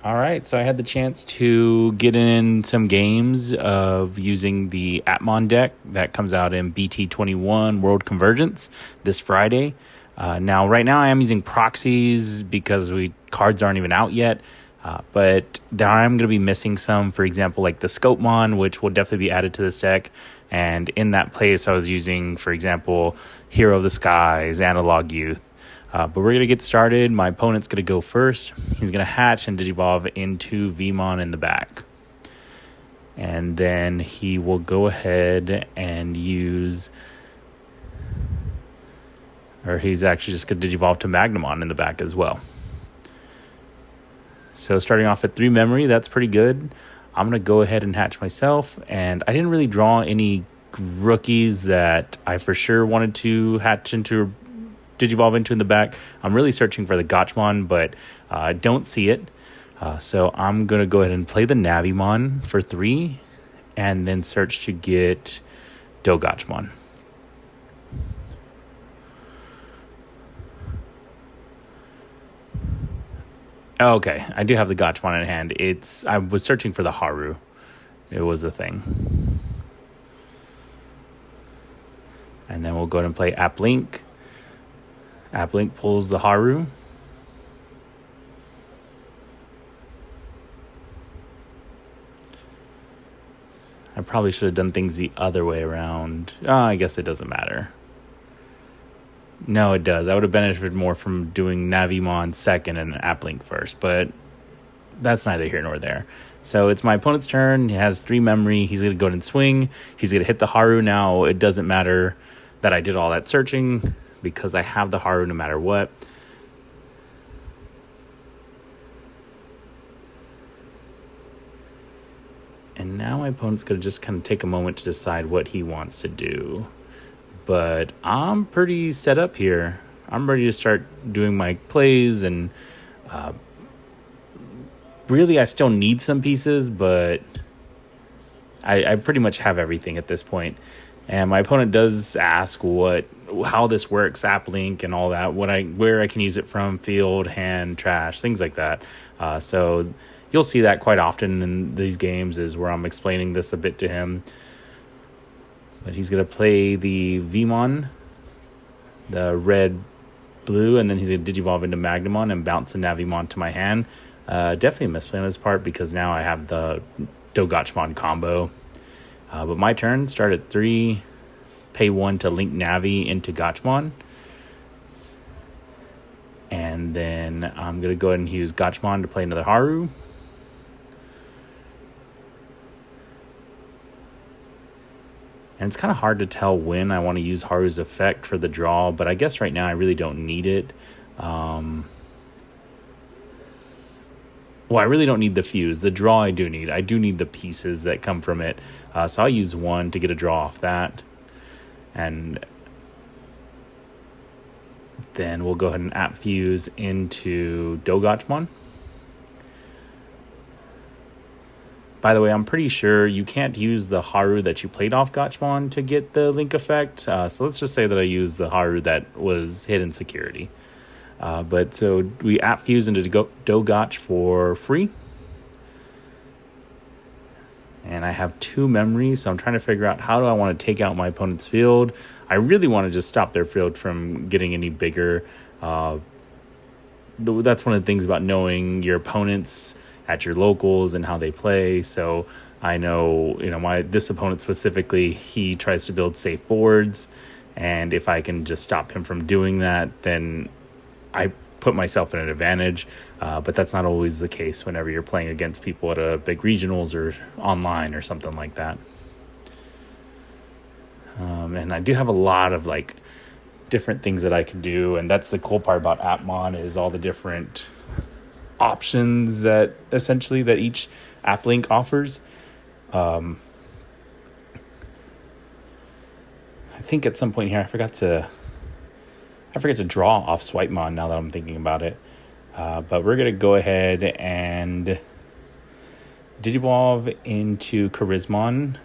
All right, so I had the chance to get in some games of using the Appmon deck that comes out in BT21 World Convergence this Friday. Right now I am using proxies because cards aren't even out yet, but now I'm going to be missing some, for example, like the Scopemon, which will definitely be added to this deck. And in that place, I was using, for example, Hero of the Skies, Analog Youth. But we're going to get started. My opponent's going to go first. He's going to hatch and digivolve into Vmon in the back. And then he will go ahead and he's actually just going to digivolve to Magnamon in the back as well. So starting off at 3 memory, that's pretty good. I'm going to go ahead and hatch myself. And I didn't really draw any rookies that I for sure wanted to hatch into digivolve into in the back. I'm really searching for the Gotchmon, but I don't see it. So I'm going to go ahead and play the Navimon for 3 and then search to get Dogotchmon. Okay, I do have the Gotchmon in hand. I was searching for the Haru. It was the thing. And then we'll go ahead and play Applink. Applink pulls the Haru. I probably should have done things the other way around. I guess it doesn't matter. No, it does. I would have benefited more from doing Navimon second and Applink first, but that's neither here nor there. So it's my opponent's turn. He has 3 memory. He's going to go ahead and swing. He's going to hit the Haru now. It doesn't matter that I did all that searching, because I have the Haru no matter what. And now my opponent's going to just kind of take a moment to decide what he wants to do. But I'm pretty set up here. I'm ready to start doing my plays, and really I still need some pieces, but I pretty much have everything at this point. And my opponent does ask how this works, Applink and all that, where I can use it from, field, hand, trash, things like that. So you'll see that quite often in these games, is where I'm explaining this a bit to him. But he's going to play the Vmon, the red-blue, and then he's going to digivolve into Magnamon and bounce the Navimon to my hand. Definitely a misplay on his part, because now I have the Dogotchmon combo. But my turn, start at 3, pay 1 to link Navi into Gotchmon. And then I'm going to go ahead and use Gotchmon to play another Haru. And it's kind of hard to tell when I want to use Haru's effect for the draw, but I guess right now I really don't need it. I really don't need the fuse. The draw I do need. I do need the pieces that come from it. So I'll use 1 to get a draw off that. And then we'll go ahead and app fuse into Dogotchmon. By the way, I'm pretty sure you can't use the Haru that you played off Gotchmon to get the link effect. So let's just say that I used the Haru that was hidden security. So we app fuse into Dogotch for free. And I have 2 memories, so I'm trying to figure out how do I want to take out my opponent's field. I really want to just stop their field from getting any bigger. That's one of the things about knowing your opponents at your locals and how they play. So I know, this opponent specifically, he tries to build safe boards. And if I can just stop him from doing that, then I put myself in an advantage, but that's not always the case whenever you're playing against people at a big regionals or online or something like that. And I do have a lot of different things that I can do, and that's the cool part about Appmon, is all the different options that each app link offers. I think at some point here I forgot to draw off Swipemon, now that I'm thinking about it. But we're going to go ahead and digivolve into Charismon,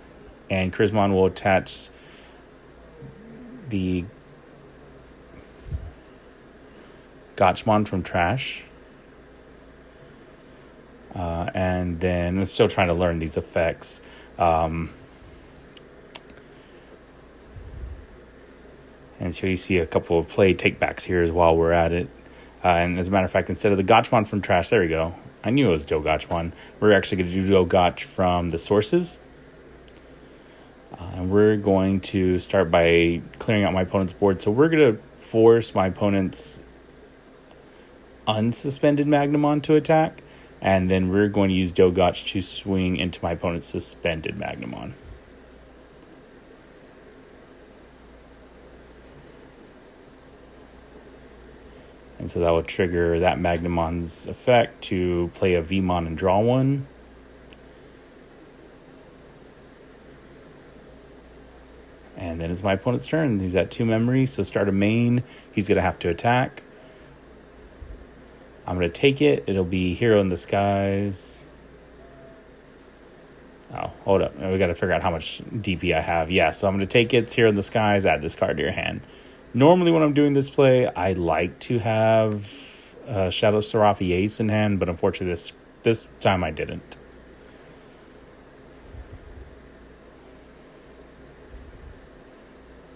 and Charismon will attach the Gotchmon from trash. And then I'm still trying to learn these effects. And so you see a couple of play takebacks here as while we're at it. And as a matter of fact, instead of the Gotchmon from Trash, there we go. I knew it was Do Gotchmon. We're actually going to do Do Gotch from the sources. And we're going to start by clearing out my opponent's board. So we're going to force my opponent's unsuspended Magnamon to attack. And then we're going to use Do Gotch to swing into my opponent's suspended Magnamon. And so that will trigger that Magnamon's effect to play a Vmon and draw one. And then it's my opponent's turn. He's at 2 memory, so start a main. He's going to have to attack. I'm going to take it. It'll be Hero in the Skies. Oh, hold up. We got to figure out how much DP I have. Yeah, so I'm going to take it. It's Hero in the Skies. Add this card to your hand. Normally when I'm doing this play, I like to have Shadow Seraphi Ace in hand, but unfortunately this time I didn't.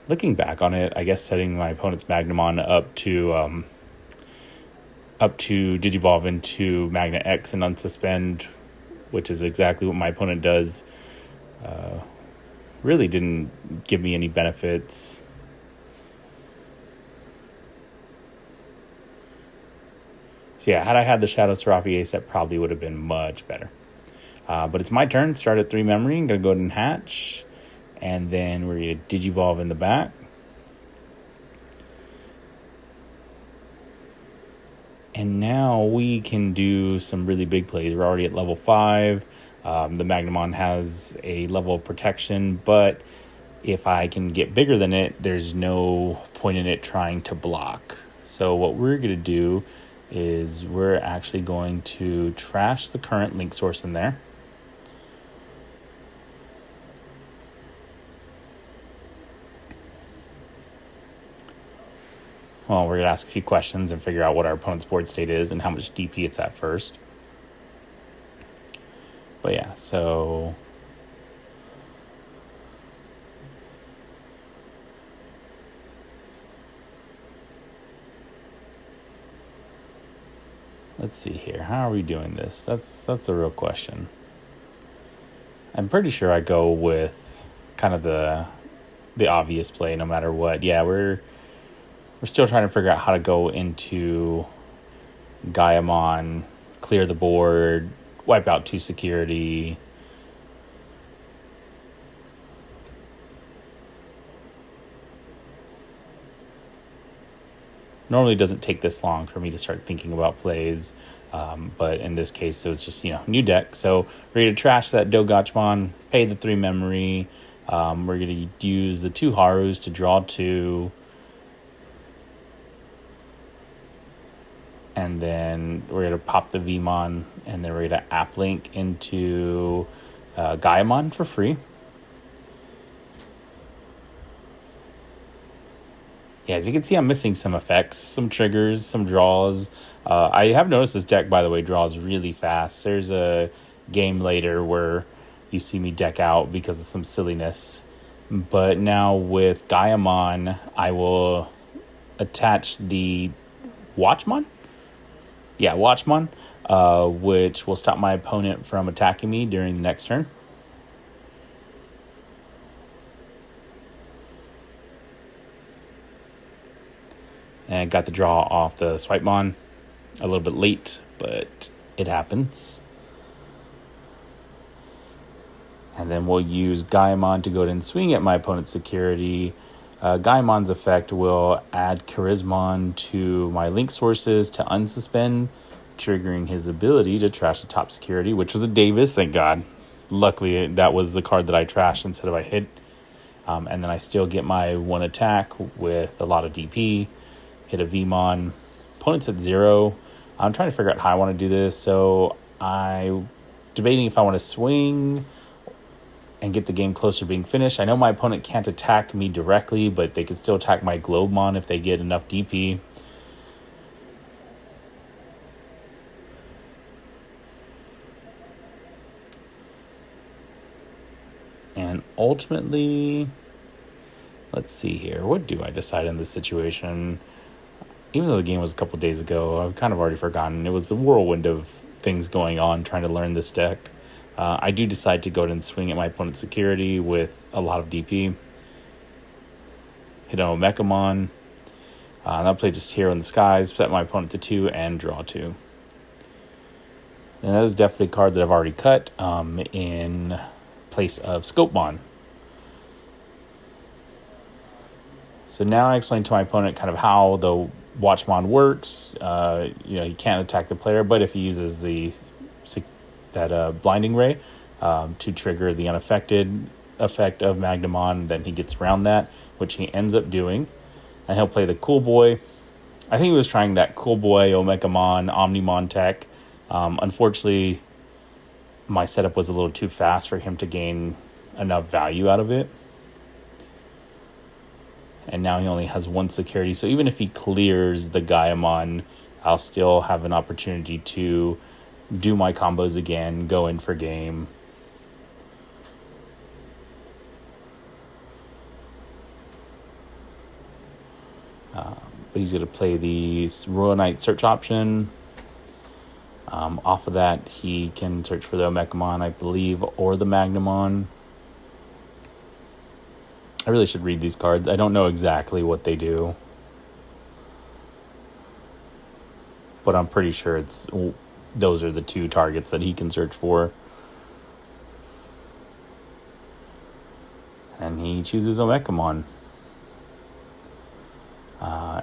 Looking back on it, I guess setting my opponent's Magnamon up to Digivolve into Magna X and unsuspend, which is exactly what my opponent does, really didn't give me any benefits. So yeah, had I had the Shadow Seraphi Ace, that probably would have been much better. But it's my turn. Start at 3 memory. I'm going to go ahead and hatch. And then we're going to Digivolve in the back. And now we can do some really big plays. We're already at level 5. The Magnamon has a level of protection, but if I can get bigger than it, there's no point in it trying to block. So what we're going to do is we're actually going to trash the current link source in there. Well, we're going to ask a few questions and figure out what our opponent's board state is and how much DP it's at first. But yeah, so let's see here. How are we doing this? That's a real question. I'm pretty sure I go with kind of the obvious play no matter what. Yeah, we're still trying to figure out how to go into Gaiamon, clear the board, wipe out 2 security. Normally it doesn't take this long for me to start thinking about plays, but in this case it was just, new deck. So we're going to trash that Do Gotchmon, pay the 3 memory. We're going to use the 2 Harus to draw 2. And then we're going to pop the Vmon, and then we're going to Applink into Gaiamon for free. Yeah, as you can see, I'm missing some effects, some triggers, some draws. I have noticed this deck, by the way, draws really fast. There's a game later where you see me deck out because of some silliness. But now with Gaiamon, I will attach the Watchmon? Yeah, Watchmon, which will stop my opponent from attacking me during the next turn. And got the draw off the Swipemon a little bit late, but it happens. And then we'll use Gaiamon to go ahead and swing at my opponent's security. Gaiamon's effect will add Charismon to my link sources to unsuspend, triggering his ability to trash the top security, which was a Davis, thank God. Luckily, that was the card that I trashed instead of I hit. And then I still get my 1 attack with a lot of DP. Hit a Vmon. Opponent's at 0. I'm trying to figure out how I want to do this. So I'm debating if I want to swing and get the game closer to being finished. I know my opponent can't attack me directly, but they can still attack my Globemon if they get enough DP. And ultimately, let's see here. What do I decide in this situation? Even though the game was a couple days ago, I've kind of already forgotten. It was a whirlwind of things going on trying to learn this deck. I do decide to go ahead and swing at my opponent's security with a lot of DP. Hit on Magnamon. And I'll play just Hero in the Skies, set my opponent to 2, and draw 2. And that is definitely a card that I've already cut in place of Scopemon. So now I explain to my opponent kind of how the Watchmon works. He can't attack the player, but if he uses that blinding ray to trigger the unaffected effect of Magnamon, then he gets around that, which he ends up doing. And he'll play the Cool Boy. I think he was trying that Cool Boy, Omegamon, Omnimon tech. Unfortunately, my setup was a little too fast for him to gain enough value out of it. And now he only has 1 security. So even if he clears the Gaiamon, I'll still have an opportunity to do my combos again, go in for game. But he's going to play the Royal Knight search option. Off of that, he can search for the Omegamon, I believe, or the Magnamon. I really should read these cards. I don't know exactly what they do, but I'm pretty sure those are the 2 targets that he can search for. And he chooses Omegamon.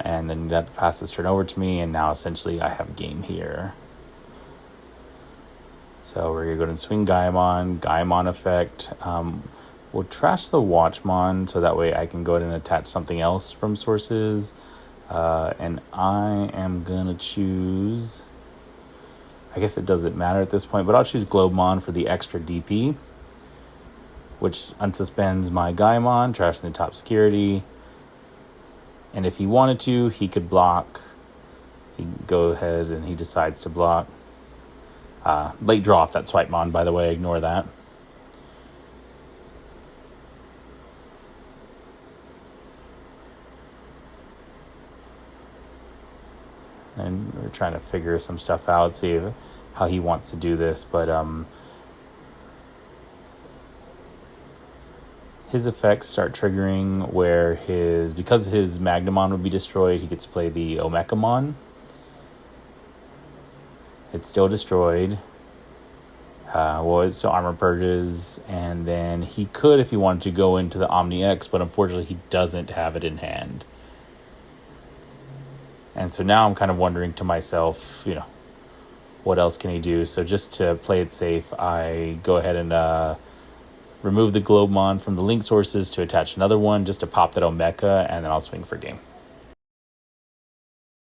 And then that passes turn over to me, and now essentially I have game here. So we're going to go ahead and swing Gaiamon effect. We'll trash the Watchmon, so that way I can go ahead and attach something else from sources. And I am going to choose... I guess it doesn't matter at this point, but I'll choose Globemon for the extra DP, which unsuspends my Gaiamon, trashing the top security. And if he wanted to, he could block. He can go ahead and he decides to block. Late draw off that Swipemon, by the way, ignore that. And we're trying to figure some stuff out, see how he wants to do this. But his effects start triggering where because his Magnamon would be destroyed, he gets to play the Omegamon. It's still destroyed. So armor purges, and then he could, if he wanted to, go into the Omni X, but unfortunately he doesn't have it in hand. And so now I'm kind of wondering to myself, what else can he do? So just to play it safe, I go ahead and remove the Globemon from the link sources to attach another one just to pop that Omeka, and then I'll swing for game.